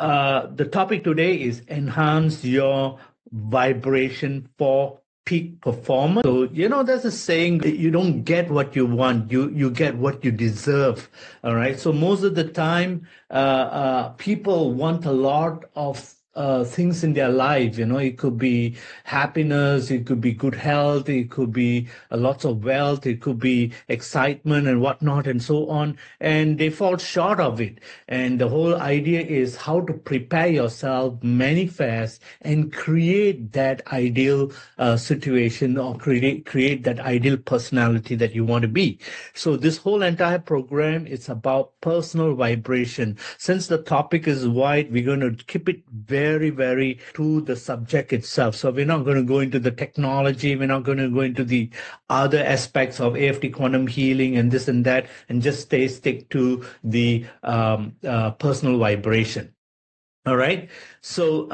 The topic today is enhance your vibration for peak performance. So, there's a saying that you don't get what you want, you get what you deserve. All right. So most of the time, people want a lot of things in their life. It could be happiness, it could be good health, it could be lots of wealth, it could be excitement and whatnot and so on. And they fall short of it. And the whole idea is how to prepare yourself, manifest, and create that ideal situation, or create that ideal personality that you want to be. So this whole entire program is about personal vibration. Since the topic is wide, we're going to keep it very, very to the subject itself. So we're not going to go into the technology. We're not going to go into the other aspects of AFT quantum healing and this and that, and just stick to the personal vibration. All right. So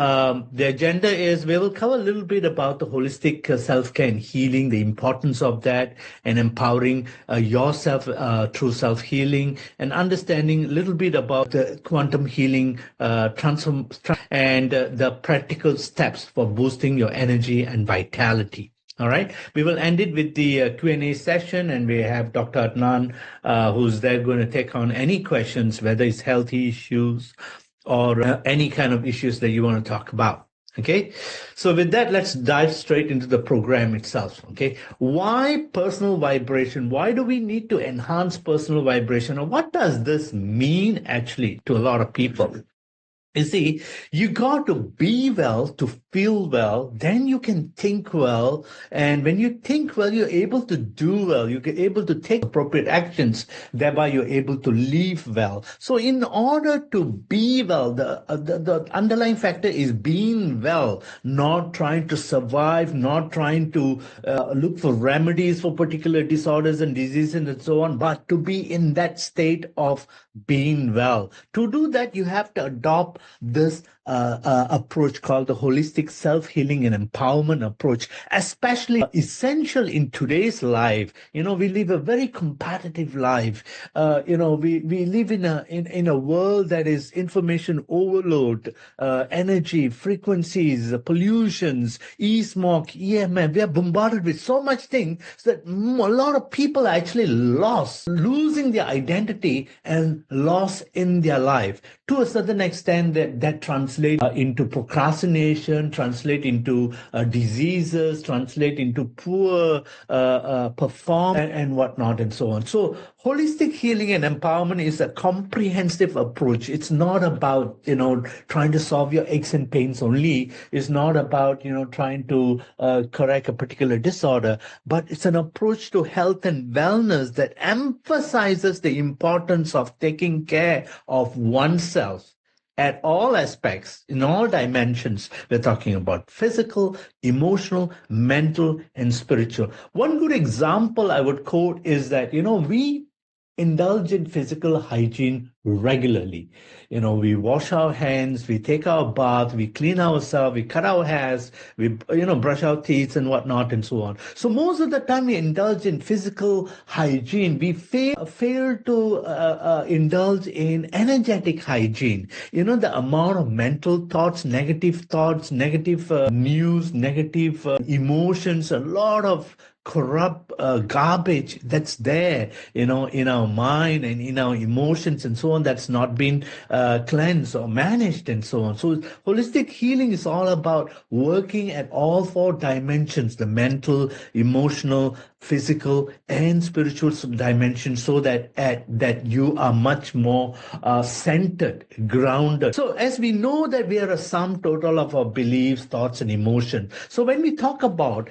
the agenda is we will cover a little bit about the holistic self-care and healing, the importance of that, and empowering yourself through self-healing, and understanding a little bit about the quantum healing and the practical steps for boosting your energy and vitality. All right. We will end it with the Q&A session, and we have Dr. Adnan, who's there going to take on any questions, whether it's healthy issues or any kind of issues that you want to talk about. Okay. So with that, let's dive straight into the program itself. Okay. Why personal vibration? Why do we need to enhance personal vibration? Or what does this mean actually to a lot of people? You see, you got to be well to feel well, then you can think well. And when you think well, you're able to do well. You're able to take appropriate actions. Thereby, you're able to live well. So in order to be well, the underlying factor is being well, not trying to survive, not trying to look for remedies for particular disorders and diseases and so on, but to be in that state of being well. To do that, you have to adopt this approach called the holistic self-healing and empowerment approach, especially essential in today's life. We live a very competitive life. We live in a world that is information overload, energy, frequencies, pollutions, e-smog, EMF. We are bombarded with so much things that a lot of people are actually losing their identity and lost in their life. To a certain extent, that translates into procrastination, translate into diseases, translate into poor performance and whatnot and so on. So holistic healing and empowerment is a comprehensive approach. It's not about, trying to solve your aches and pains only. It's not about, trying to correct a particular disorder, but it's an approach to health and wellness that emphasizes the importance of taking care of oneself at all aspects, in all dimensions. We're talking about physical, emotional, mental, and spiritual. One good example I would quote is that, we indulge in physical hygiene regularly. We wash our hands, we take our bath, we clean ourselves, we cut our hairs, we, brush our teeth and whatnot and so on. So most of the time we indulge in physical hygiene. We fail to indulge in energetic hygiene. The amount of mental thoughts, negative news, negative emotions, a lot of corrupt garbage that's there, in our mind and in our emotions and so on, that's not been cleansed or managed and so on. So holistic healing is all about working at all four dimensions, the mental, emotional, physical, and spiritual dimensions, so that you are much more centered, grounded. So as we know that we are a sum total of our beliefs, thoughts, and emotions. So when we talk about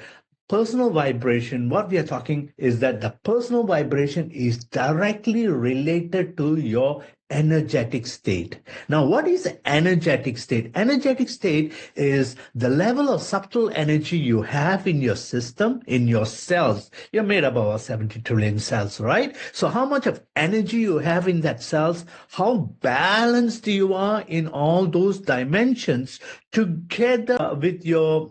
personal vibration, what we are talking is that the personal vibration is directly related to your energetic state. Now, what is energetic state? Energetic state is the level of subtle energy you have in your system, in your cells. You're made up of 70 trillion cells, right? So how much of energy you have in that cells, how balanced you are in all those dimensions together with your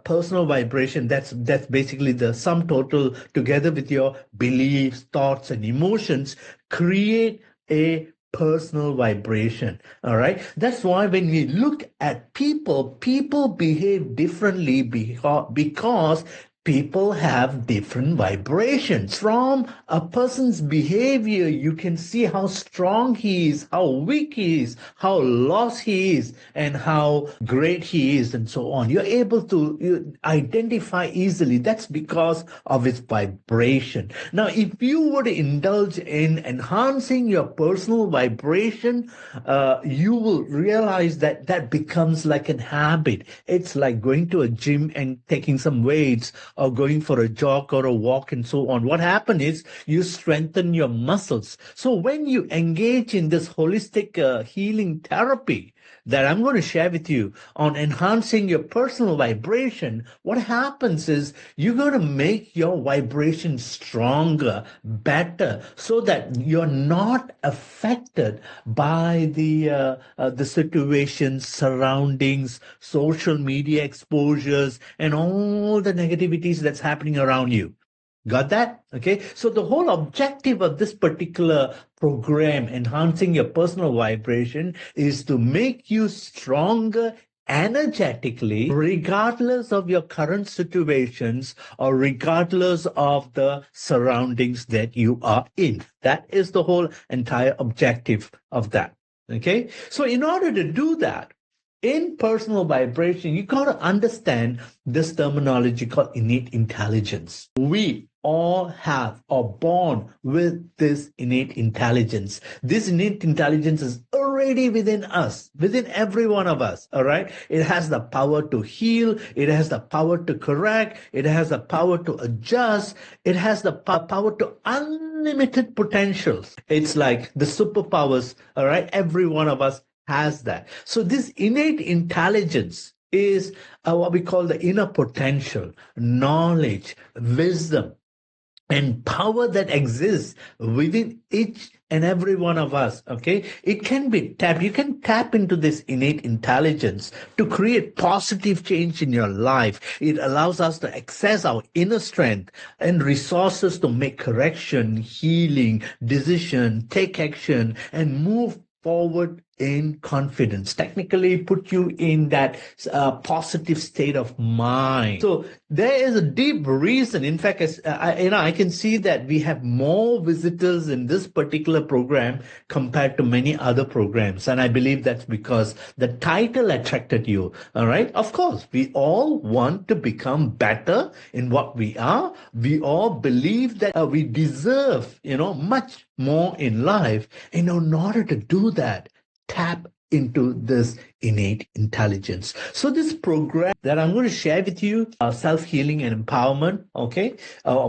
personal vibration. That's basically the sum total, together with your beliefs, thoughts, and emotions, create a personal vibration. All right. That's why when we look at people, people behave differently because people have different vibrations. From a person's behavior, you can see how strong he is, how weak he is, how lost he is, and how great he is, and so on. You're able to identify easily. That's because of its vibration. Now, if you were to indulge in enhancing your personal vibration, you will realize that that becomes like an habit. It's like going to a gym and taking some weights, or going for a jog or a walk, and so on. What happens is you strengthen your muscles. So when you engage in this holistic healing therapy that I'm going to share with you on enhancing your personal vibration, what happens is you're going to make your vibration stronger, better, so that you're not affected by the situations, surroundings, social media exposures, and all the negativities that's happening around you. Got that? Okay. So the whole objective of this particular program, enhancing your personal vibration, is to make you stronger energetically, regardless of your current situations or regardless of the surroundings that you are in. That is the whole entire objective of that. Okay. So in order to do that, in personal vibration, you got to understand this terminology called innate intelligence. We all have or born with this innate intelligence. This innate intelligence is already within us, within every one of us. All right. It has the power to heal. It has the power to correct. It has the power to adjust. It has the power to unlimited potentials. It's like the superpowers. All right. Every one of us has that. So this innate intelligence is what we call the inner potential, knowledge, wisdom, and power that exists within each and every one of us. Okay, it can be tapped. You can tap into this innate intelligence to create positive change in your life. It allows us to access our inner strength and resources to make correction, healing, decision, take action, and move forward in confidence. Technically put you in that positive state of mind. So there is a deep reason. In fact, I can see that we have more visitors in this particular program compared to many other programs, and I believe that's because the title attracted you. All right. Of course, we all want to become better in what we are. We all believe that we deserve, much more in life. And in order to do that, tap into this innate intelligence. So this program that I'm going to share with you, self-healing and empowerment, okay,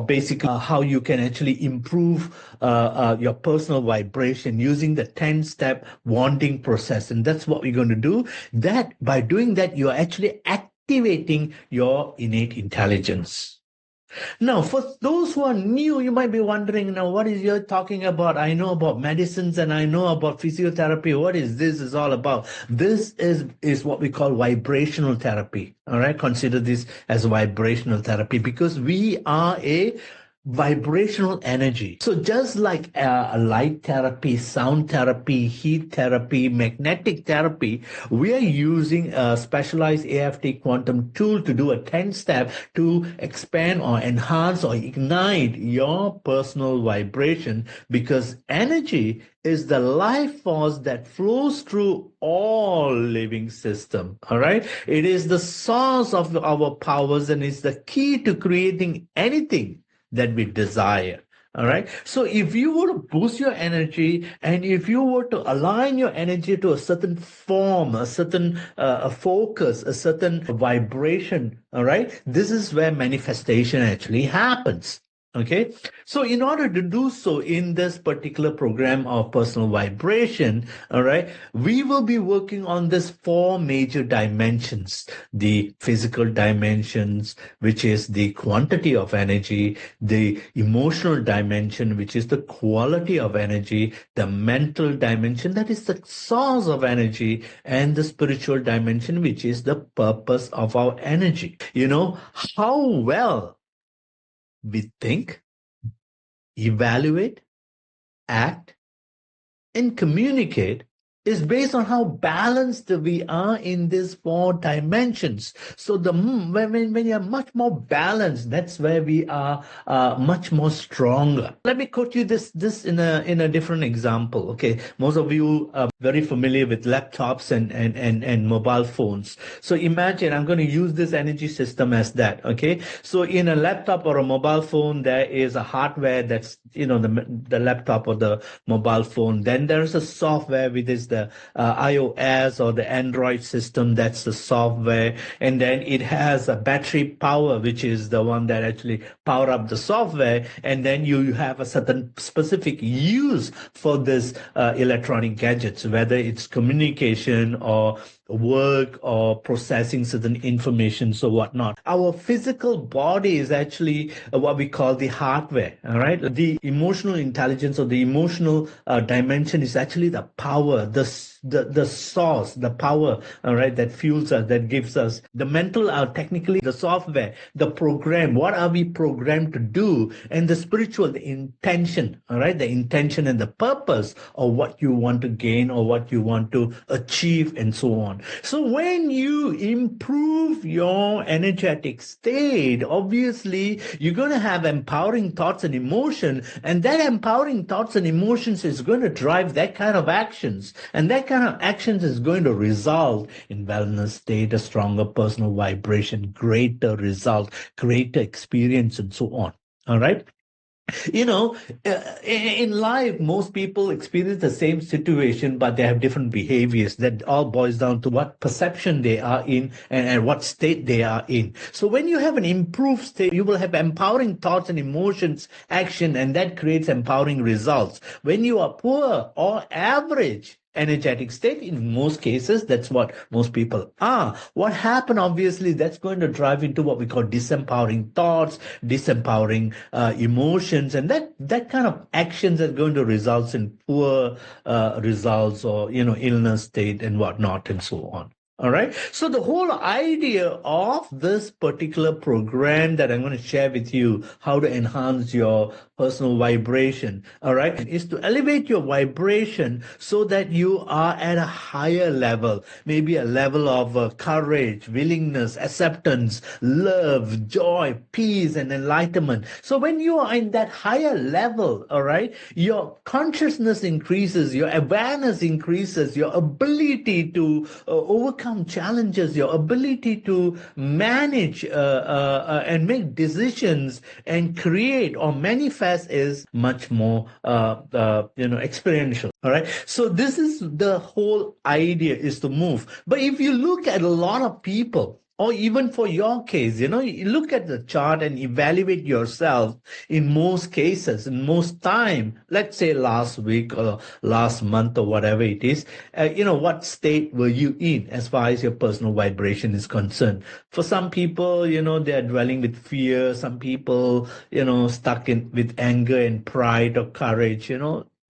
basically how you can actually improve your personal vibration using the 10-step wanting process. And that's what we're going to do. That by doing that, you're actually activating your innate intelligence. Now, for those who are new, you might be wondering, now, what is you talking about? I know about medicines and I know about physiotherapy. What is this is all about? This is what we call vibrational therapy. All right. Consider this as vibrational therapy because we are a vibrational energy. So just like light therapy, sound therapy, heat therapy, magnetic therapy, we are using a specialized AFT quantum tool to do a 10-step to expand or enhance or ignite your personal vibration, because energy is the life force that flows through all living system. All right. It is the source of our powers and is the key to creating anything that we desire. All right. So if you were to boost your energy and if you were to align your energy to a certain form, a certain a focus, a certain vibration, all right, this is where manifestation actually happens. Okay. So in order to do so in this particular program of personal vibration, all right, we will be working on this four major dimensions: the physical dimensions, which is the quantity of energy, the emotional dimension, which is the quality of energy, the mental dimension, that is the source of energy, and the spiritual dimension, which is the purpose of our energy. How well we think, evaluate, act, and communicate is based on how balanced we are in these four dimensions. So when you're much more balanced, that's where we are much more stronger. Let me quote you this in a different example. Okay, most of you are very familiar with laptops and mobile phones. So imagine I'm going to use this energy system as that. Okay, so in a laptop or a mobile phone, there is a hardware that's the laptop or the mobile phone. Then there is a software, which is the iOS or the Android system. That's the software. And then it has a battery power, which is the one that actually power up the software. And then you have a certain specific use for this electronic gadgets, whether it's communication or work or processing certain information or whatnot. Our physical body is actually what we call the hardware. All right, the emotional intelligence or the emotional dimension is actually the power, the source, the power, all right, that fuels us, that gives us the mental, technically the software, the program. What are we programmed to do? And the spiritual, the intention, all right, the intention and the purpose of what you want to gain or what you want to achieve, and so on. So when you improve your energetic state, obviously you're going to have empowering thoughts and emotion, and that empowering thoughts and emotions is going to drive that kind of actions, and that kind of actions is going to result in wellness state, a stronger personal vibration, greater result, greater experience, and so on. All right. You know, in life, most people experience the same situation, but they have different behaviors. That all boils down to what perception they are in, and what state they are in. So when you have an improved state, you will have empowering thoughts and emotions, action, and that creates empowering results. When you are poor or average energetic state, in most cases, that's what most people are. What happened, obviously, that's going to drive into what we call disempowering thoughts, disempowering emotions, and that kind of actions are going to result in poor results, or illness state and whatnot, and so on. All right. So the whole idea of this particular program that I'm going to share with you, how to enhance your personal vibration, all right, is to elevate your vibration so that you are at a higher level, maybe a level of courage, willingness, acceptance, love, joy, peace, and enlightenment. So when you are in that higher level, all right, your consciousness increases, your awareness increases, your ability to overcome challenges, your ability to manage and make decisions and create or manifest is much more experiential. All right, so this is the whole idea, is to move. But if you look at a lot of people, or even for your case, you look at the chart and evaluate yourself. In most cases, in most time, let's say last week or last month or whatever it is, what state were you in as far as your personal vibration is concerned? For some people, they are dwelling with fear. Some people, stuck in with anger and pride or courage.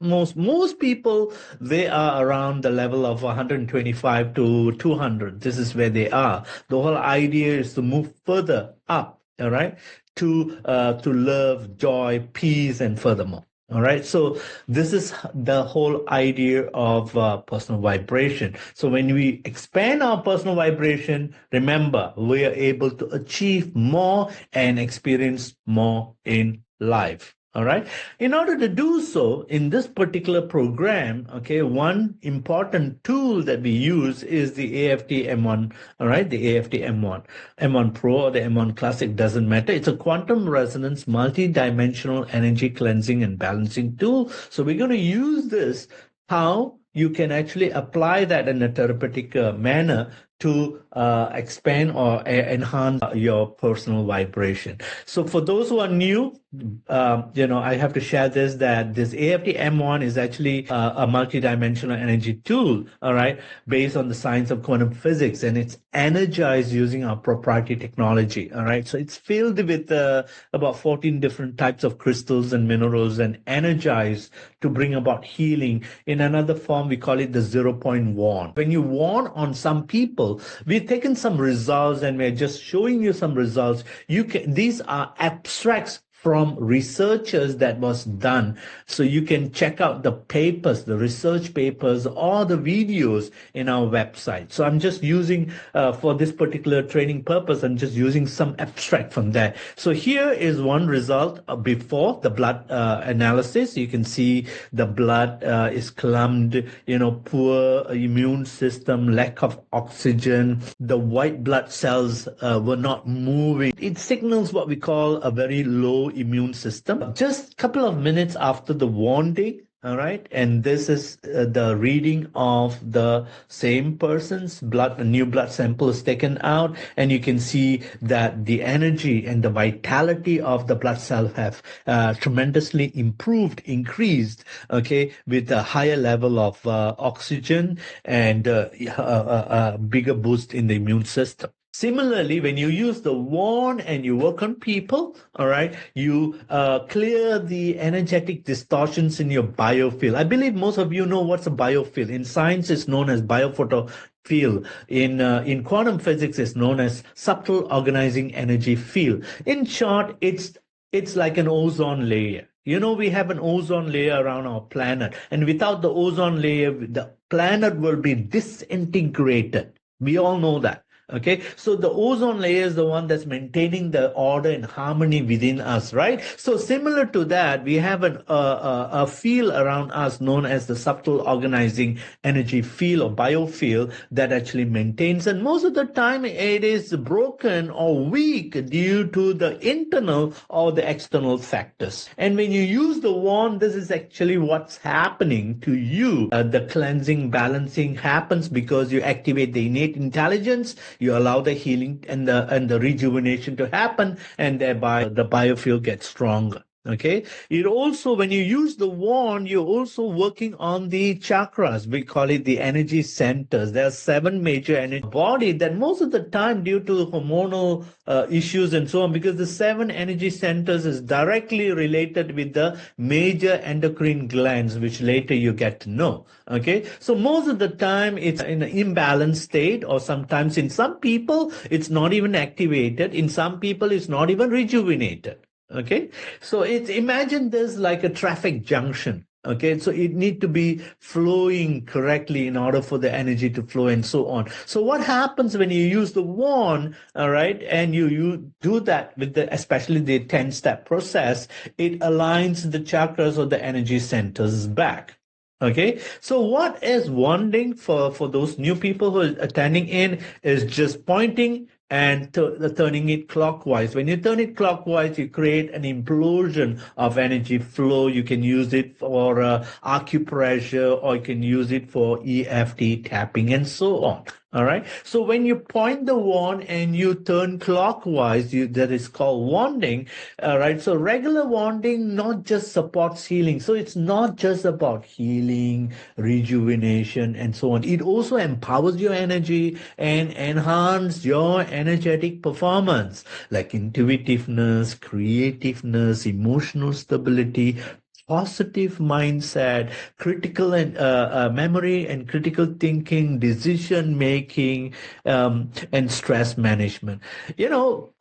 Most people, they are around the level of 125 to 200. This is where they are. The whole idea is to move further up, all right, to love, joy, peace, and furthermore. All right, so this is the whole idea of personal vibration. So when we expand our personal vibration, remember, we are able to achieve more and experience more in life. All right. In order to do so, in this particular program, okay, one important tool that we use is the AFT M1. All right, the AFT M1, M1 Pro or the M1 Classic, doesn't matter. It's a quantum resonance, multi-dimensional energy cleansing and balancing tool. So we're going to use this, how you can actually apply that in a therapeutic manner to expand or enhance your personal vibration. So for those who are new, I have to share this, that this AFT M1 is actually a multidimensional energy tool, all right, based on the science of quantum physics, and it's energized using our proprietary technology, all right. So it's filled with about 14 different types of crystals and minerals, and energized to bring about healing. In another form, we call it the 0-point wand. When you wand on some people, we've taken some results and we're just showing you some results. These are abstracts from researchers that was done. So you can check out the papers, the research papers, or the videos in our website. So I'm just using, for this particular training purpose, I'm just using some abstract from there. So here is one result before the blood analysis. You can see the blood is clumped, poor immune system, lack of oxygen. The white blood cells were not moving. It signals what we call a very low immune system. Just a couple of minutes after the warning, all right. And this is the reading of the same person's blood. A new blood sample is taken out, and you can see that the energy and the vitality of the blood cell have tremendously improved, increased, okay, with a higher level of oxygen and a bigger boost in the immune system. Similarly, when you use the wand and you work on people, all right, you clear the energetic distortions in your biofield. I believe most of you know what's a biofield. In science, it's known as biophoto field. In quantum physics, it's known as subtle organizing energy field. In short, it's like an ozone layer. We have an ozone layer around our planet, and without the ozone layer, the planet will be disintegrated. We all know that. Okay, so the ozone layer is the one that's maintaining the order and harmony within us, right? So similar to that, we have a field around us known as the subtle organizing energy field or biofield that actually maintains. And most of the time, it is broken or weak due to the internal or the external factors. And when you use the wand, this is actually what's happening to you. The cleansing, balancing happens because you activate the innate intelligence. You allow the healing and the rejuvenation to happen, and thereby the biofield gets stronger. Okay. It also, when you use the wand, you're also working on the chakras. We call it the energy centers. There are 7 major energy body that most of the time, due to hormonal issues and so on, because the 7 energy centers is directly related with the major endocrine glands, which later you get to know. Okay. So most of the time it's in an imbalanced state, or sometimes in some people, it's not even activated. In some people, it's not even rejuvenated. Okay, so imagine this like a traffic junction. Okay, so it need to be flowing correctly in order for the energy to flow and so on. So what happens when you use the wand, all right, and you do that with especially the 10-step process, it aligns the chakras or the energy centers back. Okay, so what is wanding for those new people who are attending in is just pointing and turning it clockwise. When you turn it clockwise, you create an implosion of energy flow. You can use it for acupressure, or you can use it for EFT tapping and so on. All right. So when you point the wand and you turn clockwise, that is called wanding. All right. So regular wanding not just supports healing. So it's not just about healing, rejuvenation, and so on. It also empowers your energy and enhance your energetic performance, like intuitiveness, creativeness, emotional stability, positive mindset, critical and memory and critical thinking, decision making, and stress management.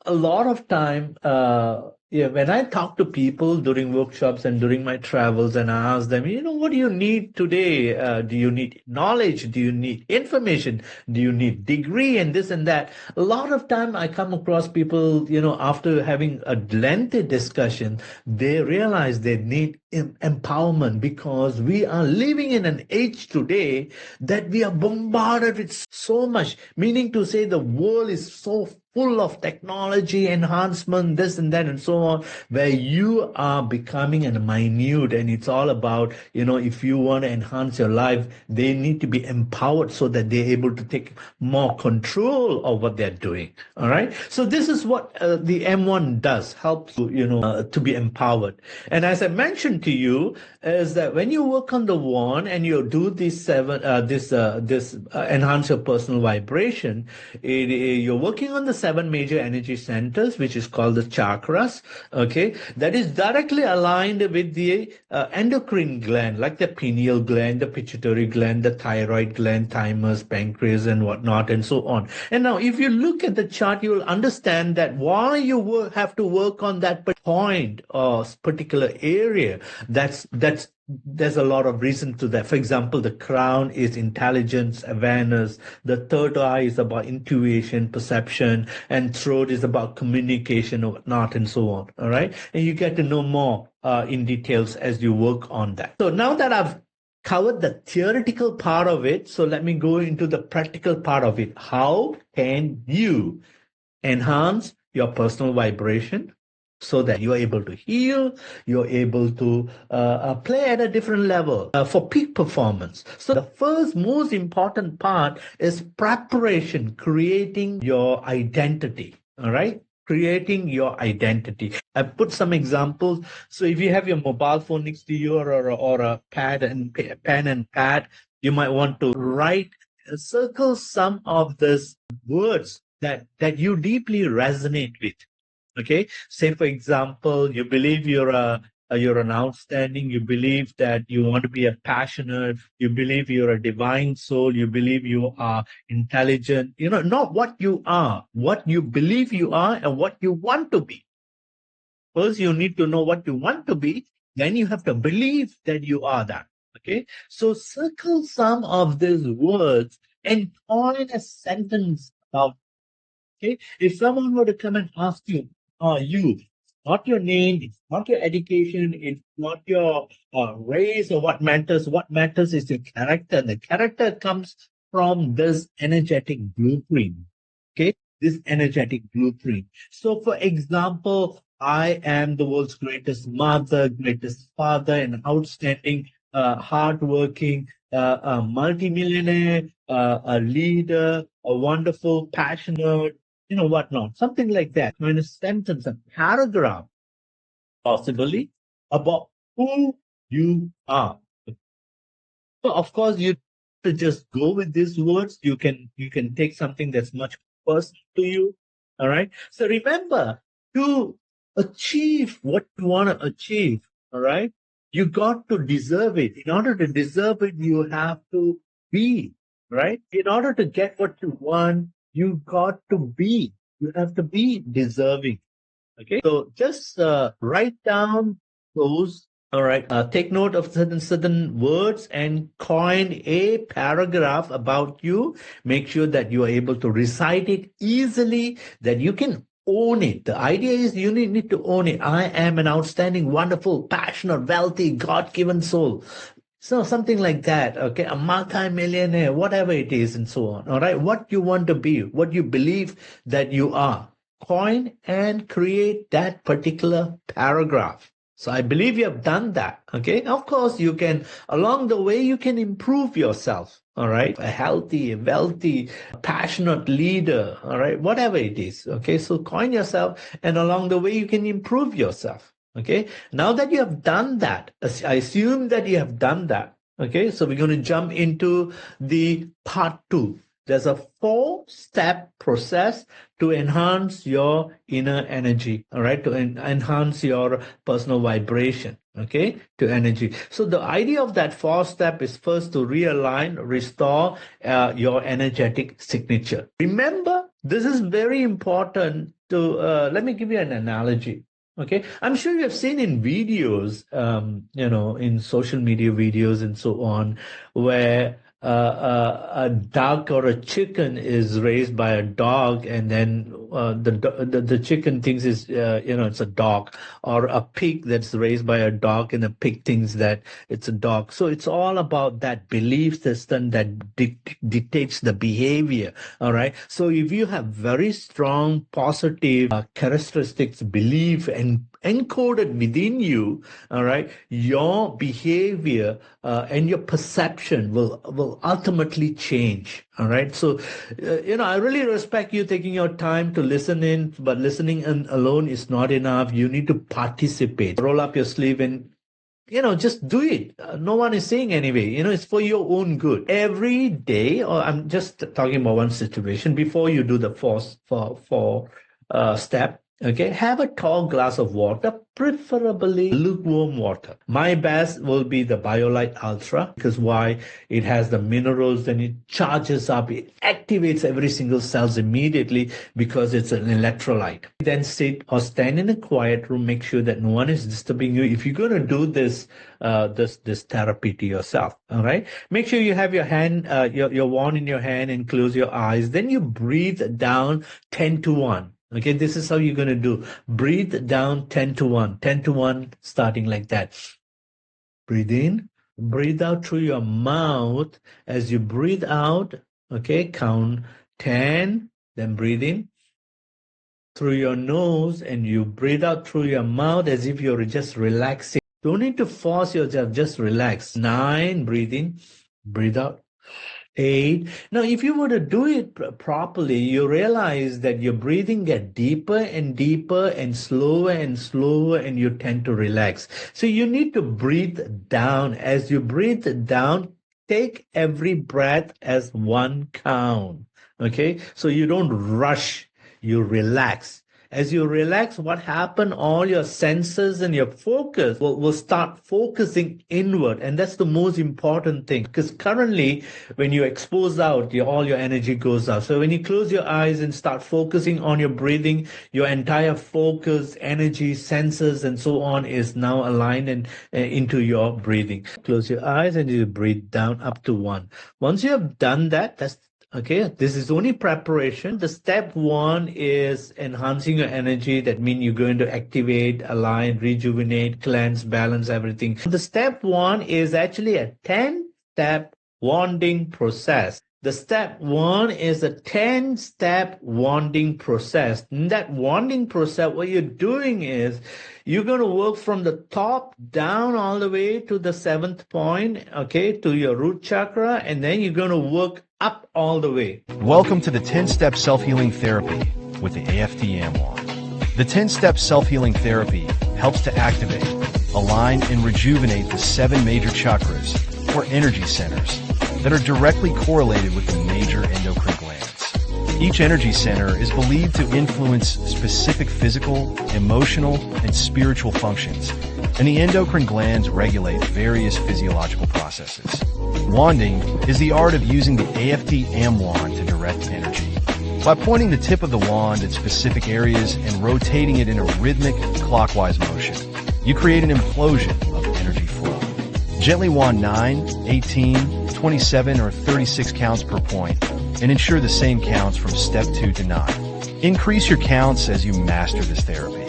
A lot of time, when I talk to people during workshops and during my travels, and I ask them, what do you need today? Do you need knowledge? Do you need information? Do you need degree and this and that? A lot of time I come across people, after having a lengthy discussion, they realize they need empowerment, because we are living in an age today that we are bombarded with so much, meaning to say the world is so full of technology enhancement, this and that and so on, where you are becoming a minute, and it's all about, if you want to enhance your life, they need to be empowered so that they're able to take more control of what they're doing. All right. So this is what the M1 does, helps you, to be empowered. And as I mentioned to you, is that when you work on the wand and you do this enhance your personal vibration, you're working on the 7 major energy centers, which is called the chakras, okay, that is directly aligned with the endocrine gland, like the pineal gland, the pituitary gland, the thyroid gland, thymus, pancreas, and whatnot, and so on. And now, if you look at the chart, you will understand that why you have to work on that point or particular area. There's a lot of reason to that. For example, the crown is intelligence, awareness. The third eye is about intuition, perception, and throat is about communication or whatnot, and so on. All right, and you get to know more in details as you work on that. So now that I've covered the theoretical part of it, so let me go into the practical part of it. How can you enhance your personal vibration so that you're able to heal, you're able to play at a different level for peak performance? So the first most important part is preparation, creating your identity, all right? Creating your identity. I put some examples. So if you have your mobile phone next to you or a pad and pen and pad, you might want to write, circle some of these words that you deeply resonate with. Okay, say for example, you believe you're an outstanding, you believe that you want to be a passionate, you believe you're a divine soul, you believe you are intelligent, not what you are, what you believe you are and what you want to be. First, you need to know what you want to be, then you have to believe that you are that. Okay, so circle some of these words and coin a sentence about. Okay, if someone were to come and ask you, not your name, it's not your education, it's not your race or what matters. What matters is your character. The character comes from this energetic blueprint. Okay, this energetic blueprint. So, for example, I am the world's greatest mother, greatest father, an outstanding, hardworking, a multimillionaire, a leader, a wonderful, passionate, whatnot, something like that. In a sentence, a paragraph, possibly, about who you are. So of course, you to just go with these words. You can take something that's much personal to you. All right. So remember, to achieve what you want to achieve, all right, you got to deserve it. In order to deserve it, you have to be right. In order to get what you want, you got to be. You have to be deserving. Okay. So just write down those. All right. Take note of certain words and coin a paragraph about you. Make sure that you are able to recite it easily, that you can own it. The idea is you need to own it. I am an outstanding, wonderful, passionate, wealthy, God-given soul. So something like that, okay, a multi-millionaire, whatever it is, and so on. All right, what you want to be, what you believe that you are, coin and create that particular paragraph. So I believe you have done that. Okay. Of course, you can, along the way, you can improve yourself. All right. A healthy, wealthy, passionate leader. All right. Whatever it is. Okay. So coin yourself, and along the way, you can improve yourself. Okay. Now that you have done that, I assume that you have done that. Okay. So we're going to jump into the part 2. There's a 4-step process to enhance your inner energy, all right, to enhance your personal vibration, okay, to energy. So the idea of that 4-step is first to realign, restore your energetic signature. Remember, this is very important to, let me give you an analogy. Okay, I'm sure you have seen in videos, in social media videos and so on, where a duck or a chicken is raised by a dog, and then the chicken thinks it's a dog, or a pig that's raised by a dog, and the pig thinks that it's a dog. So it's all about that belief system that dictates the behavior. All right. So if you have very strong positive characteristics, belief, and encoded within you, all right, your behavior and your perception will ultimately change. All right. So, I really respect you taking your time to listen in, but listening in alone is not enough. You need to participate. Roll up your sleeve and just do it. No one is saying anyway. It's for your own good. Every day, or I'm just talking about one situation, before you do the step, okay, have a tall glass of water, preferably lukewarm water. My best will be the BioLite Ultra, because why? It has the minerals, and it charges up, it activates every single cells immediately because it's an electrolyte. Then sit or stand in a quiet room, make sure that no one is disturbing you. If you're going to do this therapy to yourself, all right, make sure you have your hand, your wand in your hand, and close your eyes. Then you breathe down 10 to 1. Okay, this is how you're going to do. Breathe down 10 to 1. 10 to 1, starting like that. Breathe in, breathe out through your mouth. As you breathe out, okay, count 10, then breathe in through your nose, and you breathe out through your mouth as if you're just relaxing. Don't need to force yourself, just relax. 9, breathe in, breathe out. 8. Now, if you were to do it properly, you realize that your breathing gets deeper and deeper and slower, and you tend to relax. So you need to breathe down. As you breathe down, take every breath as one count. Okay? So you don't rush, you relax. As you relax, what happens? All your senses and your focus will start focusing inward. And that's the most important thing. Because currently, when you expose out, all your energy goes out. So when you close your eyes and start focusing on your breathing, your entire focus, energy, senses, and so on is now aligned and into your breathing. Close your eyes and you breathe down up to 1. Once you have done that, okay, this is only preparation. The step 1 is enhancing your energy. That means you're going to activate, align, rejuvenate, cleanse, balance everything. The step 1 is actually a 10-step wanding process. The step 1 is a 10-step wanding process. In that wanding process, what you're doing is you're going to work from the top down all the way to the 7th point, okay, to your root chakra, and then you're going to work up all the way. Welcome to the 10-Step Self-Healing Therapy with the AFT Amwon. The 10-Step Self-Healing Therapy helps to activate, align, and rejuvenate the 7 major chakras, or energy centers, that are directly correlated with the major endocrine glands. Each energy center is believed to influence specific physical, emotional, and spiritual functions, and the endocrine glands regulate various physiological processes. Wanding is the art of using the AFT Amwon to direct energy. By pointing the tip of the wand at specific areas and rotating it in a rhythmic, clockwise motion, you create an implosion of energy flow. Gently wand 9, 18, 27, or 36 counts per point, and ensure the same counts from step 2 to 9. Increase your counts as you master this therapy.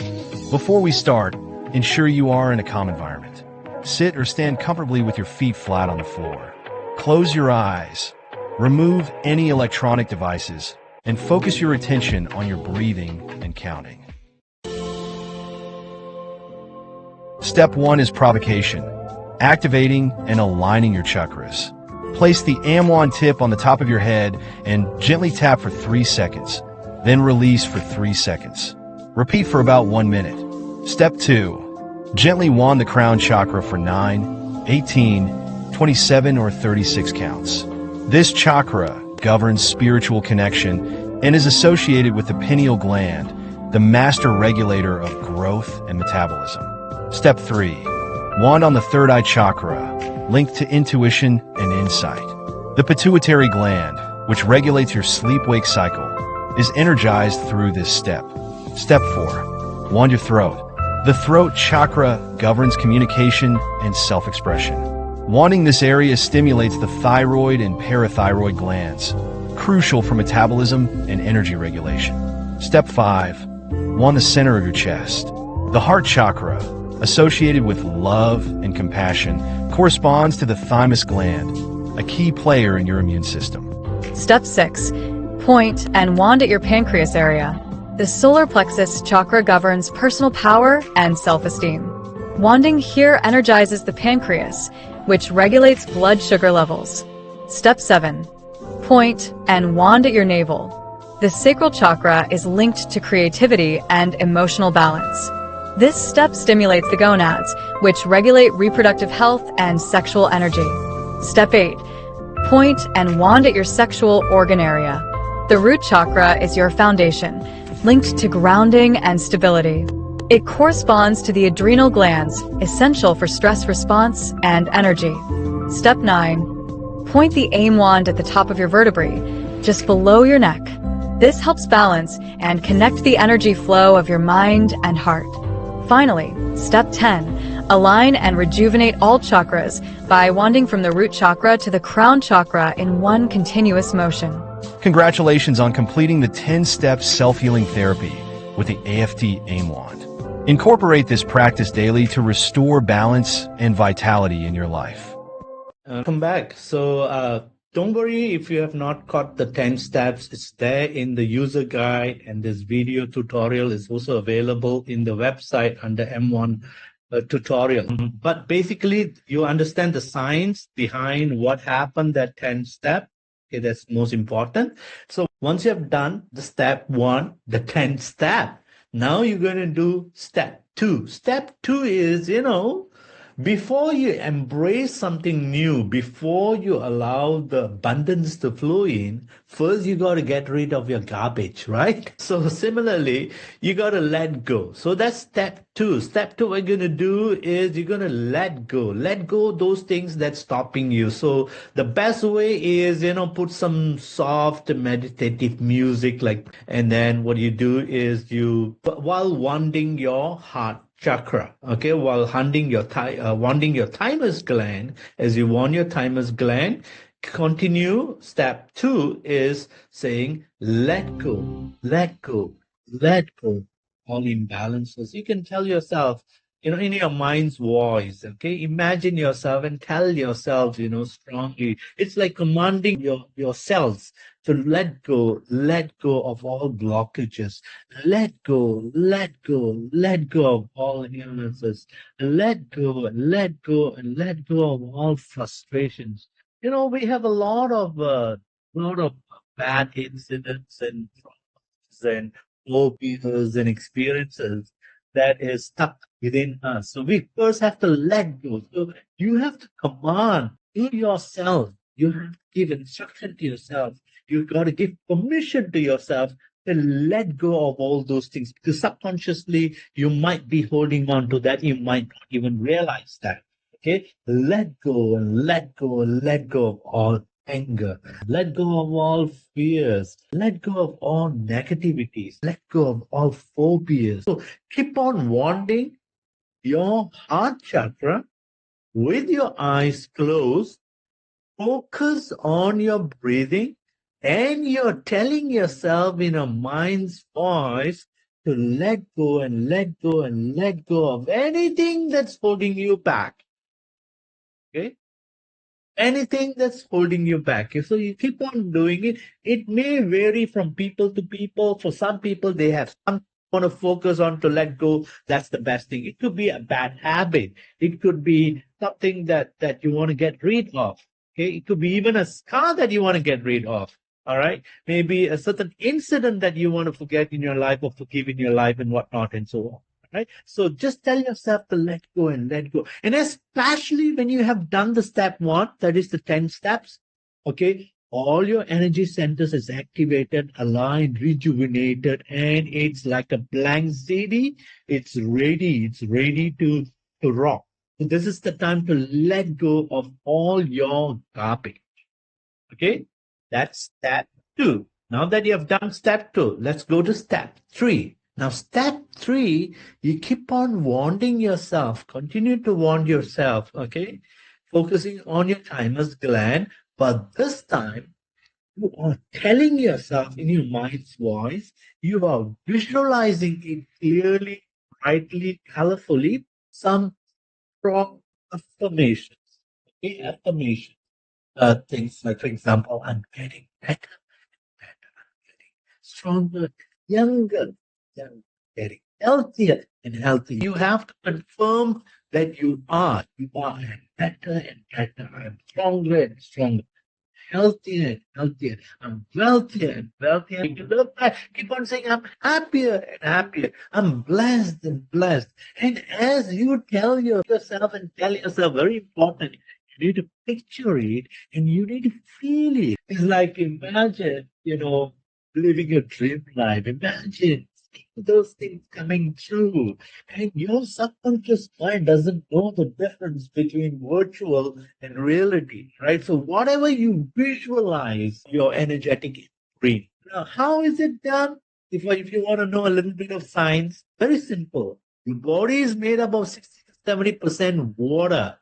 Before we start, ensure you are in a calm environment. Sit or stand comfortably with your feet flat on the floor. Close your eyes. Remove any electronic devices and focus your attention on your breathing and counting. Step 1 is provocation, activating and aligning your chakras. Place the Amwon tip on the top of your head and gently tap for 3 seconds, then release for 3 seconds. Repeat for about 1 minute. Step 2. Gently wand the crown chakra for 9, 18, 27, or 36 counts. This chakra governs spiritual connection and is associated with the pineal gland, the master regulator of growth and metabolism. Step 3. Wand on the third eye chakra, linked to intuition and insight. The pituitary gland, which regulates your sleep-wake cycle, is energized through this step. Step 4. Wand your throat. The throat chakra governs communication and self-expression. Wanding this area stimulates the thyroid and parathyroid glands, crucial for metabolism and energy regulation. Step 5. Wand the center of your chest. The heart chakra, associated with love and compassion, corresponds to the thymus gland, a key player in your immune system. Step 6. Point and wand at your pancreas area. The solar plexus chakra governs personal power and self-esteem. Wanding here energizes the pancreas, which regulates blood sugar levels. Step 7. Point and wand at your navel. The sacral chakra is linked to creativity and emotional balance. This step stimulates the gonads, which regulate reproductive health and sexual energy. Step 8. Point and wand at your sexual organ area. The root chakra is your foundation, linked to grounding and stability. It corresponds to the adrenal glands, essential for stress response and energy. Step 9. Point the aim wand at the top of your vertebrae, just below your neck. This helps balance and connect the energy flow of your mind and heart. Finally, step 10. Align and rejuvenate all chakras by wanding from the root chakra to the crown chakra in one continuous motion. Congratulations on completing the 10-step self-healing therapy with the AFT AIM Wand. Incorporate this practice daily to restore balance and vitality in your life. Come back. So don't worry if you have not caught the 10 steps. It's there in the user guide, and this video tutorial is also available in the website under M1 tutorial. But basically, you understand the science behind what happened that 10 step. Okay, that's most important. So once you have done the step 1, the 10th step, now you're going to do step 2. Step 2 is, before you embrace something new, before you allow the abundance to flow in, first you got to get rid of your garbage, right? So similarly, you got to let go. So that's step 2. Step 2, what you're going to do is you're going to let go those things that's stopping you. So the best way is, put some soft meditative music, and then what you do is while wanding your heart chakra, okay, while wanding your thymus gland, as you wand your thymus gland, continue. Step 2 is saying let go, let go, let go, all imbalances. You can tell yourself, in your mind's voice, okay, imagine yourself and tell yourself, strongly. It's like commanding your cells to let go of all blockages. Let go, let go, let go of all illnesses. Let go and let go and let go of all frustrations. We have a lot of bad incidents and traumas and phobias and experiences that is stuck within us. So we first have to let go. So you have to command to yourself. You have to give instruction to yourself. You've got to give permission to yourself to let go of all those things, because subconsciously you might be holding on to that. You might not even realize that. Okay, let go and let go and let go of all anger. Let go of all fears. Let go of all negativities. Let go of all phobias. So keep on wanting your heart chakra with your eyes closed. Focus on your breathing, and you're telling yourself in a mind's voice to let go and let go and let go of anything that's holding you back. Okay? Anything that's holding you back. So you keep on doing it. It may vary from people to people. For some people, they have some want to focus on to let go. That's the best thing. It could be a bad habit. It could be something that you want to get rid of. Okay. It could be even a scar that you want to get rid of. All right. Maybe a certain incident that you want to forget in your life or forgive in your life and whatnot and so on. Right? So just tell yourself to let go and let go. And especially when you have done the step 1, that is the 10 steps, okay, all your energy centers is activated, aligned, rejuvenated, and it's like a blank CD. It's ready to rock. So this is the time to let go of all your garbage. Okay, that's step 2. Now that you have done step 2, let's go to step 3. Now, step 3, you keep on wanting yourself, continue to want yourself, okay? Focusing on your thymus gland, but this time you are telling yourself in your mind's voice, you are visualizing it clearly, brightly, colorfully, some strong affirmations, okay? Affirmations. Things like, for example, I'm getting better, stronger, younger, getting healthier and healthier. You have to confirm that you are better and better. I'm stronger and stronger. healthier and healthier. I'm wealthier and wealthier. You look back, keep on saying, I'm happier and happier. I'm blessed and blessed. And as you tell yourself and tell yourself, very important, you need to picture it and you need to feel it. It's like imagine, living a dream life. Imagine those things coming true. And your subconscious mind doesn't know the difference between virtual and reality, right? So whatever you visualize, your energetic brain. Now, how is it done? If you want to know a little bit of science, very simple. Your body is made up of 60 to 70% water.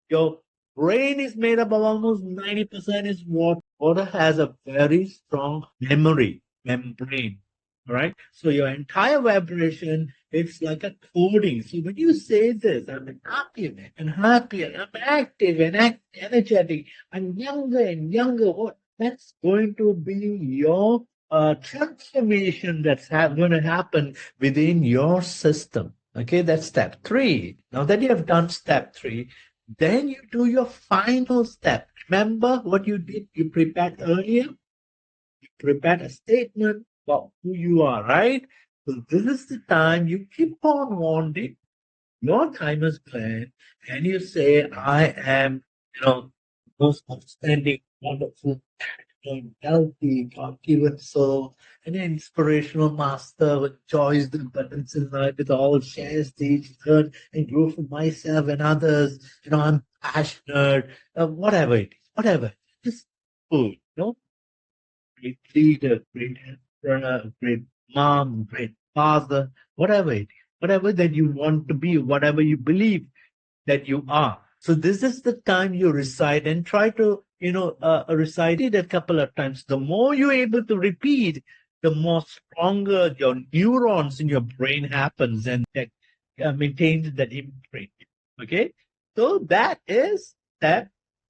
Your brain is made up of almost 90% is water. Water has a very strong membrane. All right. So your entire vibration, it's like a coding. So when you say this, I'm happier and happier, I'm active and energetic, I'm younger and younger, what that's going to be your transformation that's going to happen within your system. Okay, that's step three. Now that you have done step three, then you do your final step. Remember what you did? You prepared earlier. You prepared a statement about who you are, right? So this is the time you keep on wanting your timer's plan, and you say, I am, most outstanding, wonderful, healthy, God-given soul, an inspirational master with joys and buttons in life, with all shares, teach, learn, and grow for myself and others. I'm passionate, whatever it is, whatever. Just food, great leader, great entrepreneur, great mom, great father, whatever it is, whatever that you want to be, whatever you believe that you are. So this is the time you recite and try to, recite it a couple of times. The more you're able to repeat, the more stronger your neurons in your brain happens and that maintains that imprint. Okay. So that is step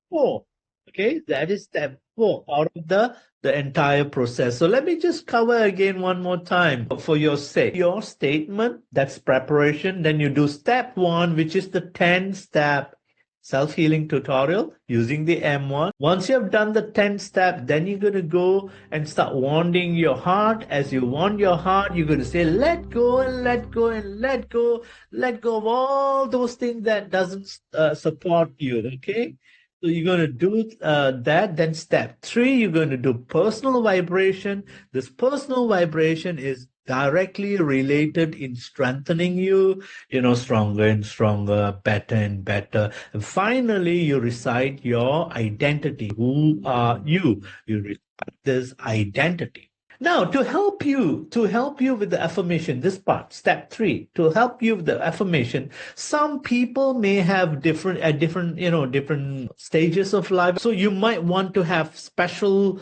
four. Okay. That is step four out of the entire process. So let me just cover again one more time for your sake. Your statement, that's preparation. Then you do step one, which is the 10-step self-healing tutorial using the M1. Once you have done the 10 step, then you're going to go and start wanting your heart. As you want your heart, you're going to say, let go and let go and let go. Let go of all those things that doesn't support you. Okay. So you're going to do that. Then step three, you're going to do personal vibration. This personal vibration is directly related in strengthening you, stronger and stronger, better and better. And finally, you recite your identity. Who are you? You recite this identity. Now, to help you with the affirmation, this part, step three, to help you with the affirmation, some people may have different stages of life. So you might want to have special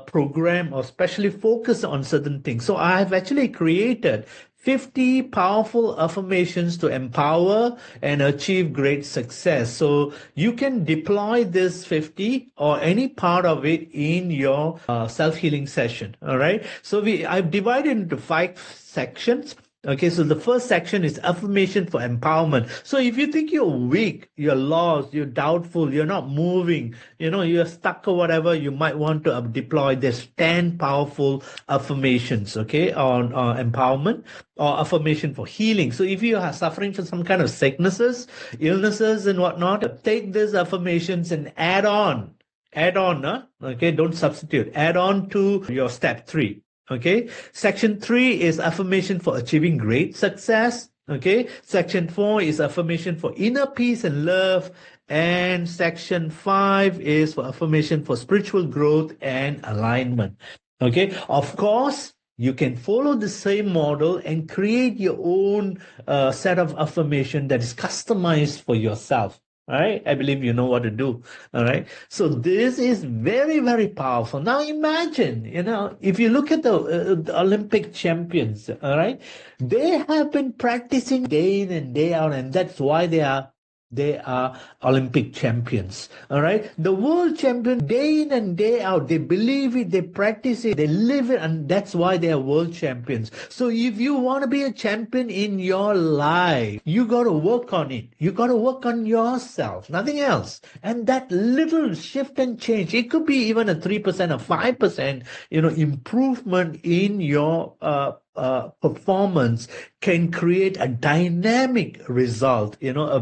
program or specially focus on certain things. So I have actually created 50 powerful affirmations to empower and achieve great success. So you can deploy this 50 or any part of it in your self-healing session. All right. So I've divided into 5 sections. Okay, so the first section is affirmation for empowerment. So if you think you're weak, you're lost, you're doubtful, you're not moving, you're stuck or whatever, you might want to deploy this 10 powerful affirmations, okay, on empowerment or affirmation for healing. So if you are suffering from some kind of sicknesses, illnesses and whatnot, take these affirmations and add on, okay, don't substitute, add on to your step three. Okay. Section 3 is affirmation for achieving great success. Okay. Section 4 is affirmation for inner peace and love. And section 5 is for affirmation for spiritual growth and alignment. Okay. Of course, you can follow the same model and create your own set of affirmation that is customized for yourself. All right. I believe you know what to do. All right. So this is very, very powerful. Now imagine, if you look at the Olympic champions, all right, they have been practicing day in and day out, and that's why they are They are Olympic champions. All right. The world champion, day in and day out, they believe it, they practice it, they live it, and that's why they are world champions. So if you want to be a champion in your life, you got to work on it. You got to work on yourself, nothing else. And that little shift and change, it could be even a 3% or 5%, improvement in your performance can create a dynamic result, a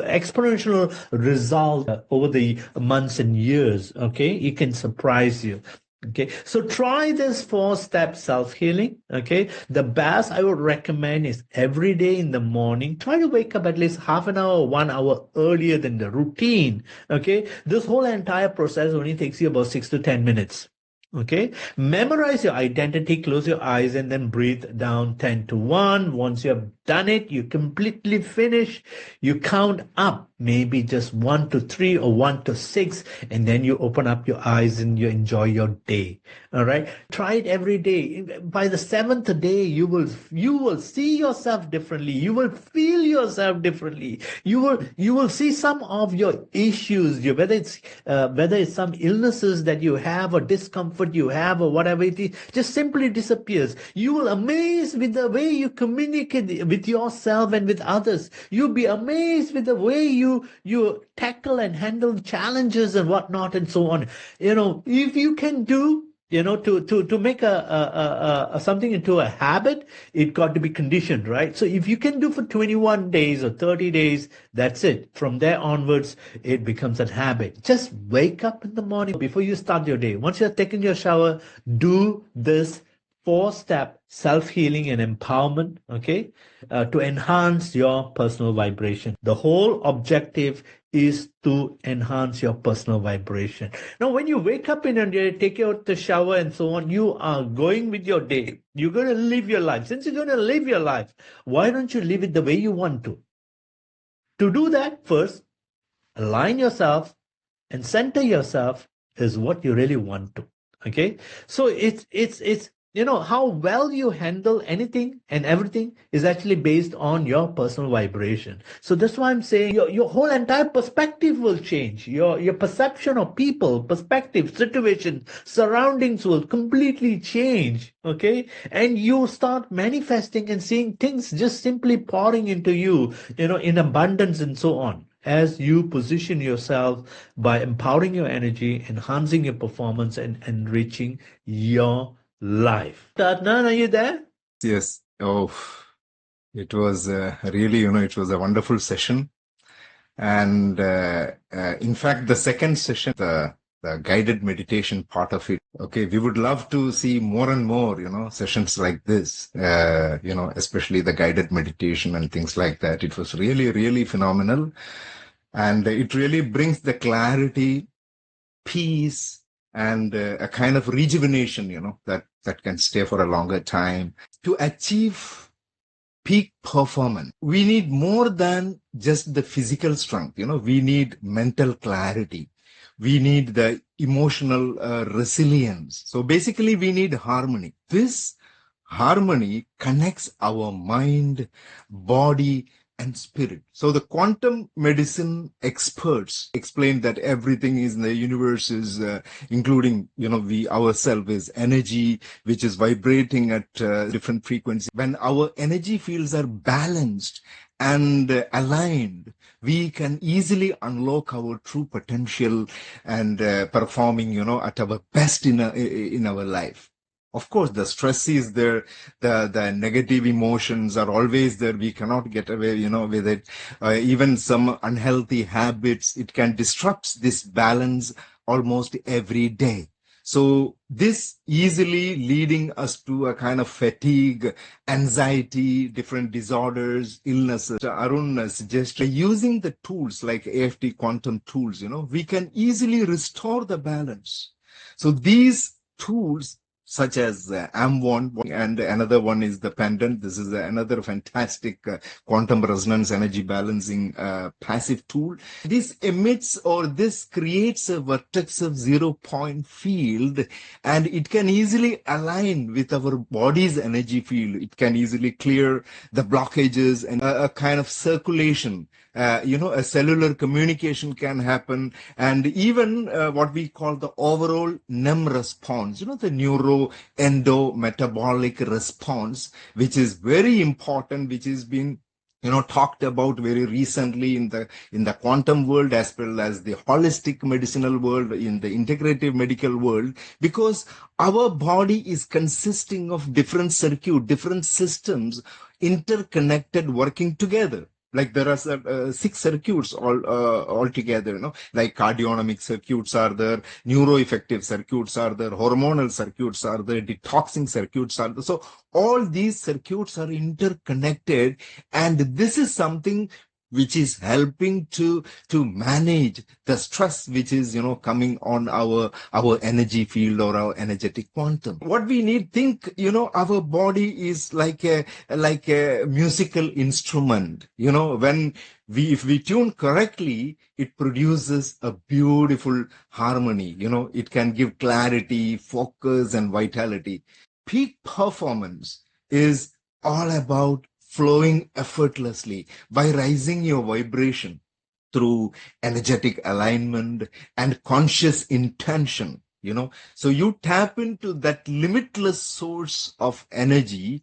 exponential result over the months and years. Okay, it can surprise you. Okay, so try this 4-step self-healing. Okay, the best I would recommend is every day in the morning, try to wake up at least half an hour, 1 hour earlier than the routine. Okay, this whole entire process only takes you about 6 to 10 minutes. Okay, memorize your identity, close your eyes, and then breathe down 10 to 1. Once you have done it, you completely finish. You count up, maybe just 1 to 3 or 1 to 6, and then you open up your eyes and you enjoy your day. All right, try it every day. By the 7th day, you will see yourself differently. You will feel yourself differently. You will see some of your issues, whether it's some illnesses that you have or discomfort you have or whatever it is, just simply disappears. You will amaze with the way you communicate with yourself and with others. You'll be amazed with the way you tackle and handle challenges and whatnot and so on. If you can do, to make a something into a habit, it got to be conditioned, right? So if you can do for 21 days or 30 days, that's it. From there onwards, it becomes a habit. Just wake up in the morning before you start your day. Once you're taking your shower, do this 4-step self-healing and empowerment, okay, to enhance your personal vibration. The whole objective is to enhance your personal vibration. Now, when you wake up in a day, take out the shower and so on, you are going with your day. You're going to live your life. Since you're going to live your life, why don't you live it the way you want to? To do that, first, align yourself and center yourself is what you really want to. Okay, so it's how well you handle anything and everything is actually based on your personal vibration. So that's why I'm saying your whole entire perspective will change. Your perception of people, perspective, situation, surroundings will completely change. Okay, and you start manifesting and seeing things just simply pouring into you, in abundance and so on, as you position yourself by empowering your energy, enhancing your performance, and enriching your life. Adnan, are you there? Yes. Oh, it was really, it was a wonderful session. And in fact, the second session, the guided meditation part of it, okay, we would love to see more and more, sessions like this, especially the guided meditation and things like that. It was really, really phenomenal. And it really brings the clarity, peace, and a kind of rejuvenation, that can stay for a longer time. To achieve peak performance, we need more than just the physical strength. We need mental clarity. We need the emotional resilience. So basically, we need harmony. This harmony connects our mind, body, and spirit. So the quantum medicine experts explain that everything in the universe is, including, we ourselves, is energy, which is vibrating at different frequencies. When our energy fields are balanced and aligned, we can easily unlock our true potential and performing, at our best in our life. Of course, the stress is there, the negative emotions are always there. We cannot get away, with it. Even some unhealthy habits, it can disrupt this balance almost every day. So this easily leading us to a kind of fatigue, anxiety, different disorders, illnesses. Arun suggested using the tools like AFT quantum tools, we can easily restore the balance. So these tools such as Amwand, and another one is the pendant. This is another fantastic quantum resonance energy balancing passive tool. This emits, or this creates, a vertex of 0 point field, and it can easily align with our body's energy field. It can easily clear the blockages, and a kind of circulation. A cellular communication can happen, and even what we call the overall NEM response, the neuroendometabolic response, which is very important, which has been talked about very recently in the quantum world, as well as the holistic medicinal world, in the integrative medical world, because our body is consisting of different different systems interconnected, working together. Like there are 6 circuits all together, like cardionomic circuits are there, neuroeffective circuits are there, hormonal circuits are there, detoxing circuits are there. So all these circuits are interconnected, and this is something which is helping to manage the stress which is coming on our energy field or our energetic quantum. What we need, think, our body is like a musical instrument. When if we tune correctly, it produces a beautiful harmony. It can give clarity, focus, and vitality. Peak performance is all about flowing effortlessly by raising your vibration through energetic alignment and conscious intention. So you tap into that limitless source of energy.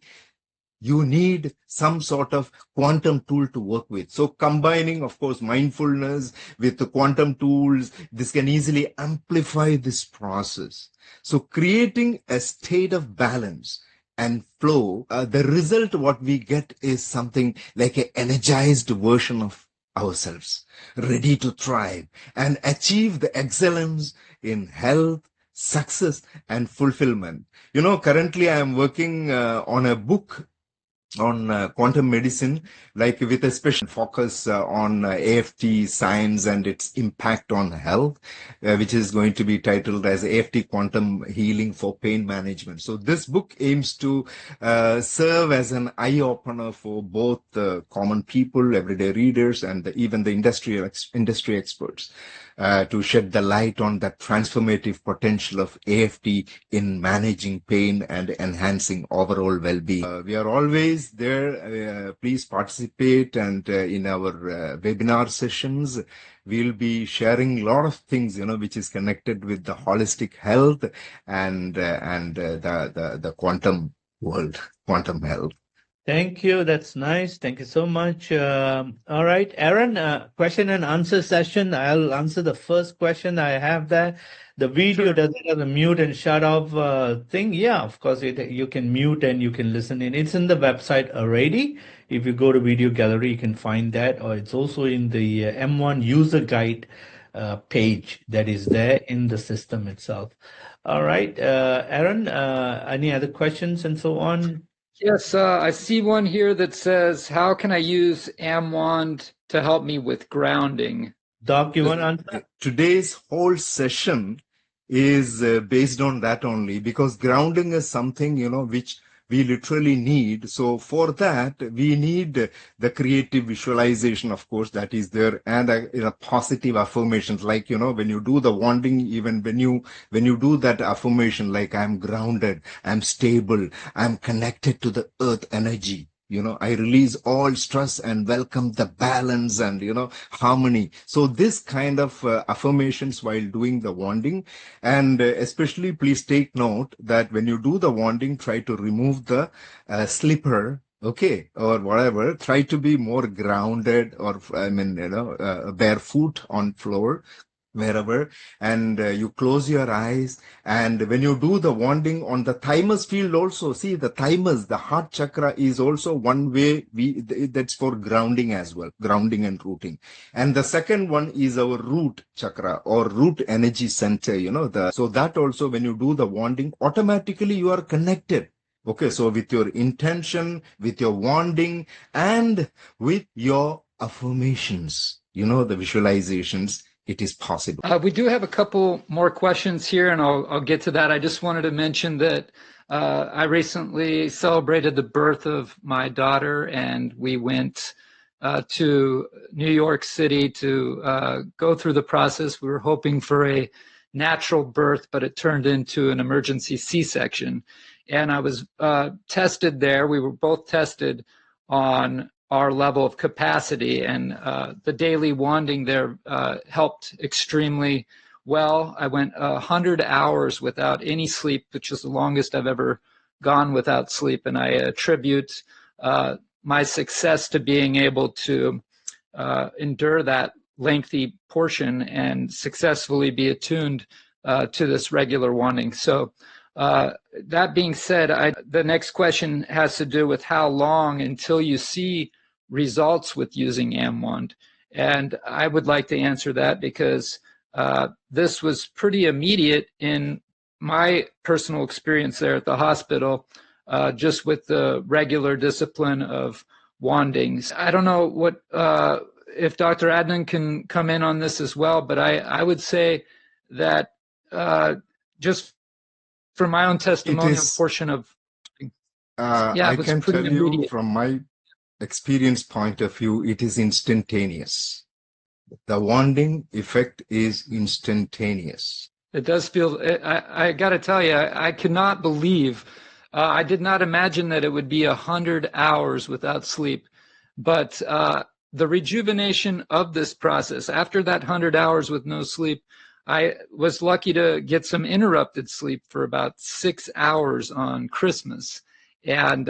You need some sort of quantum tool to work with. So combining, of course, mindfulness with the quantum tools, this can easily amplify this process. So creating a state of balance and flow, the result what we get is something like an energized version of ourselves, ready to thrive and achieve the excellence in health, success, and fulfillment. Currently I am working on a book on quantum medicine, like with a special focus on AFT science and its impact on health, which is going to be titled as AFT Quantum Healing for Pain Management. So this book aims to serve as an eye-opener for both the common people, everyday readers, and even the industry experts. To shed the light on that transformative potential of AFT in managing pain and enhancing overall well-being. We are always there. Please participate, and in our webinar sessions, we'll be sharing a lot of things, which is connected with the holistic health and the quantum world, quantum health. Thank you. That's nice. Thank you so much. All right, Aaron, question and answer session. I'll answer the first question. I have that. The video, does it have a mute and shut off thing? Yeah, of course, you can mute and you can listen in. It's in the website already. If you go to video gallery, you can find that, or it's also in the M1 user guide page that is there in the system itself. All right, Aaron, any other questions and so on? Yes, I see one here that says, how can I use Amwand to help me with grounding? Doc, you want to answer? Today's whole session is based on that only, because grounding is something, which we literally need. So for that, we need the creative visualization, of course, that is there, and positive affirmations, like, when you do the wanding, even when you do that affirmation, like, I'm grounded, I'm stable, I'm connected to the earth energy. I release all stress and welcome the balance and, harmony. So this kind of affirmations while doing the wanding, and especially please take note that when you do the wanding, try to remove the slipper, okay, or whatever. Try to be more grounded, or, barefoot on floor, wherever, and you close your eyes. And when you do the wanding on the thymus field also, see the thymus, the heart chakra, is also one way that's for grounding as well, grounding and rooting. And the second one is our root chakra or root energy center, so that also, when you do the wanding, automatically you are connected. Okay, so with your intention, with your wanding, and with your affirmations, the visualizations, it is possible. We do have a couple more questions here, and I'll get to that. I just wanted to mention that I recently celebrated the birth of my daughter, and we went to New York City to go through the process. We were hoping for a natural birth, but it turned into an emergency C-section. And I was tested there. We were both tested on our level of capacity, and the daily wanding there helped extremely well. I went 100 hours without any sleep, which is the longest I've ever gone without sleep, and I attribute my success to being able to endure that lengthy portion and successfully be attuned to this regular wanding. So that being said, the next question has to do with how long until you see results with using AmWand. And I would like to answer that because this was pretty immediate in my personal experience there at the hospital, just with the regular discipline of wandings. I don't know what if Dr. Adnan can come in on this as well, but I would say that just from my own testimonial portion of I can tell you from my experience point of view, it is instantaneous. The wanding effect is instantaneous. It does feel, I got to tell you, I cannot believe, I did not imagine that it would be 100 hours without sleep. But the rejuvenation of this process, after that 100 hours with no sleep, I was lucky to get some interrupted sleep for about 6 hours on Christmas. And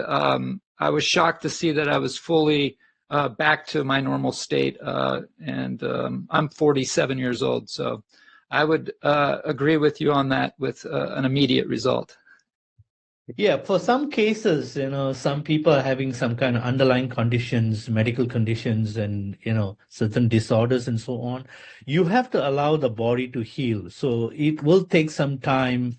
I was shocked to see that I was fully back to my normal state. And I'm 47 years old. So I would agree with you on that with an immediate result. Yeah, for some cases, some people are having some kind of underlying conditions, medical conditions, and, certain disorders and so on. You have to allow the body to heal. So it will take some time,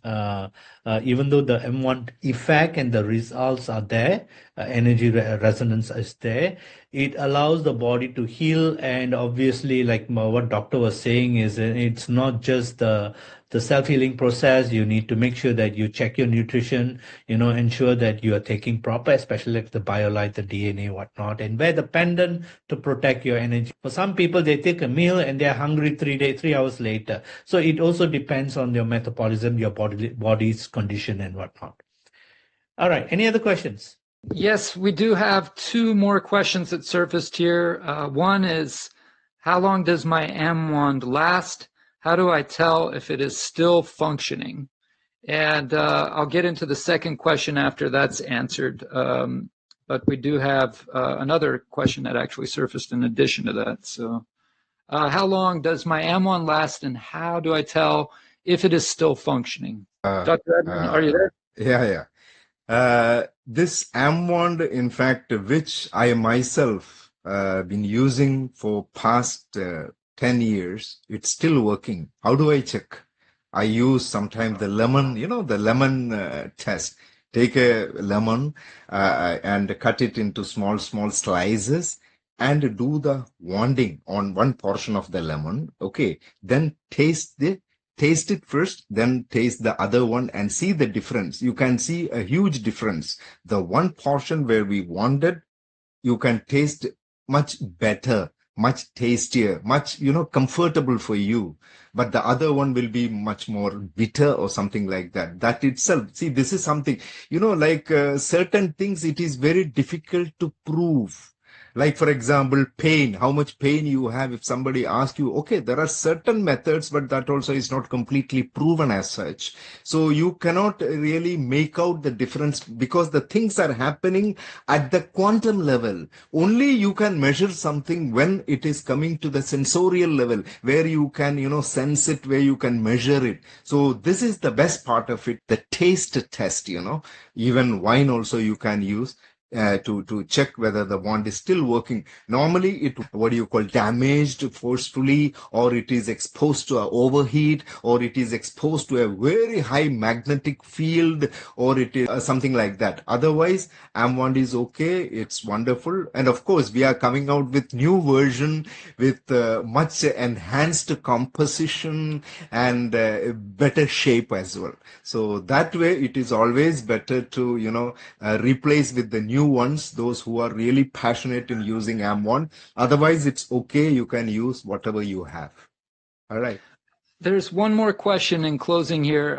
even though the M1 effect and the results are there, energy resonance is there. It allows the body to heal. And obviously, like what doctor was saying is it's not just the self-healing process. You need to make sure that you check your nutrition, ensure that you are taking proper, especially like the BioLite, the DNA, whatnot, and wear the pendant to protect your energy. For some people, they take a meal and they're hungry 3 hours later. So it also depends on your metabolism, your body's condition and whatnot. All right. Any other questions? Yes, we do have two more questions that surfaced here. One is, how long does my AmWand last? How do I tell if it is still functioning? And I'll get into the second question after that's answered. But we do have another question that actually surfaced in addition to that. So how long does my AmWand last, and how do I tell if it is still functioning? Dr. Edmund, are you there? Yeah. This AmWand, in fact, which I myself been using for past 10 years, it's still working. How do I check? I use sometimes the lemon, the lemon test. Take a lemon and cut it into small slices and do the wanding on one portion of the lemon. Okay. Then taste it first, then taste the other one and see the difference. You can see a huge difference. The one portion where we wanted, you can taste much better, much tastier, much, comfortable for you. But the other one will be much more bitter or something like that. That itself, see, this is something, certain things, it is very difficult to prove. Like, for example, pain, how much pain you have. If somebody asks you, okay, there are certain methods, but that also is not completely proven as such. So you cannot really make out the difference because the things are happening at the quantum level. Only you can measure something when it is coming to the sensorial level, where you can, sense it, where you can measure it. So this is the best part of it, the taste test, even wine also you can use. to check whether the wand is still working. Normally, it what do you call damaged forcefully, or it is exposed to a overheat, or it is exposed to a very high magnetic field, or it is something like that. Otherwise, wand is okay. It's wonderful, and of course, we are coming out with new version with much enhanced composition and better shape as well. So that way, it is always better to replace with the new ones, those who are really passionate in using AM1. Otherwise, it's okay. You can use whatever you have. All right. There's one more question in closing here,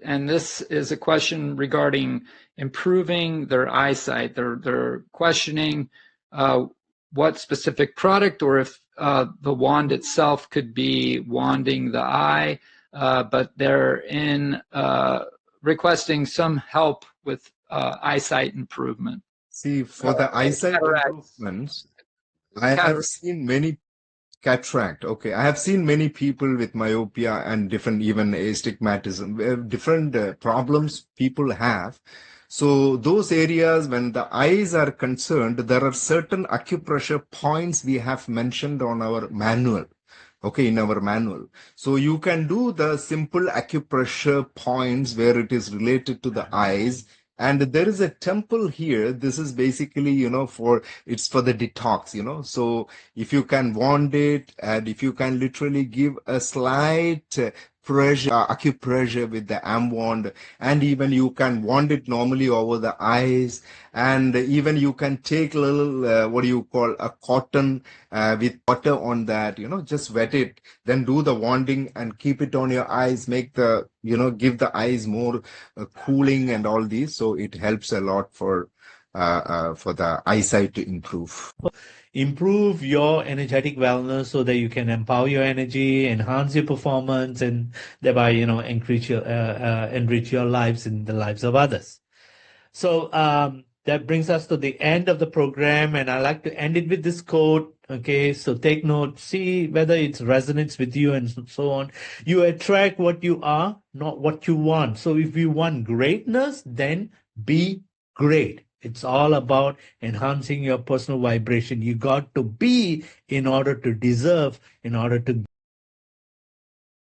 and this is a question regarding improving their eyesight. They're questioning what specific product, or if the wand itself could be wanding the eye, but they're requesting some help with eyesight improvement. See, for the eyesight improvements, I have seen many cataract. Okay, I have seen many people with myopia and different, even astigmatism, different problems people have. So those areas, when the eyes are concerned, there are certain acupressure points we have mentioned on our manual. Okay, in our manual. So you can do the simple acupressure points where it is related to the eyes. And there is a temple here. This is basically, it's for the detox, So if you can wand it, and if you can literally give a slight pressure, acupressure with the AM wand, and even you can wand it normally over the eyes, and even you can take a little, a cotton with water on that, just wet it, then do the wanding and keep it on your eyes, make the, give the eyes more cooling and all these. So it helps a lot for the eyesight to improve. Improve your energetic wellness so that you can empower your energy, enhance your performance, and thereby, enrich your lives and the lives of others. So that brings us to the end of the program, and I like to end it with this quote. Okay, so take note, see whether it resonates with you, and so on. You attract what you are, not what you want. So if you want greatness, then be great. It's all about enhancing your personal vibration. You got to be in order to deserve, in order to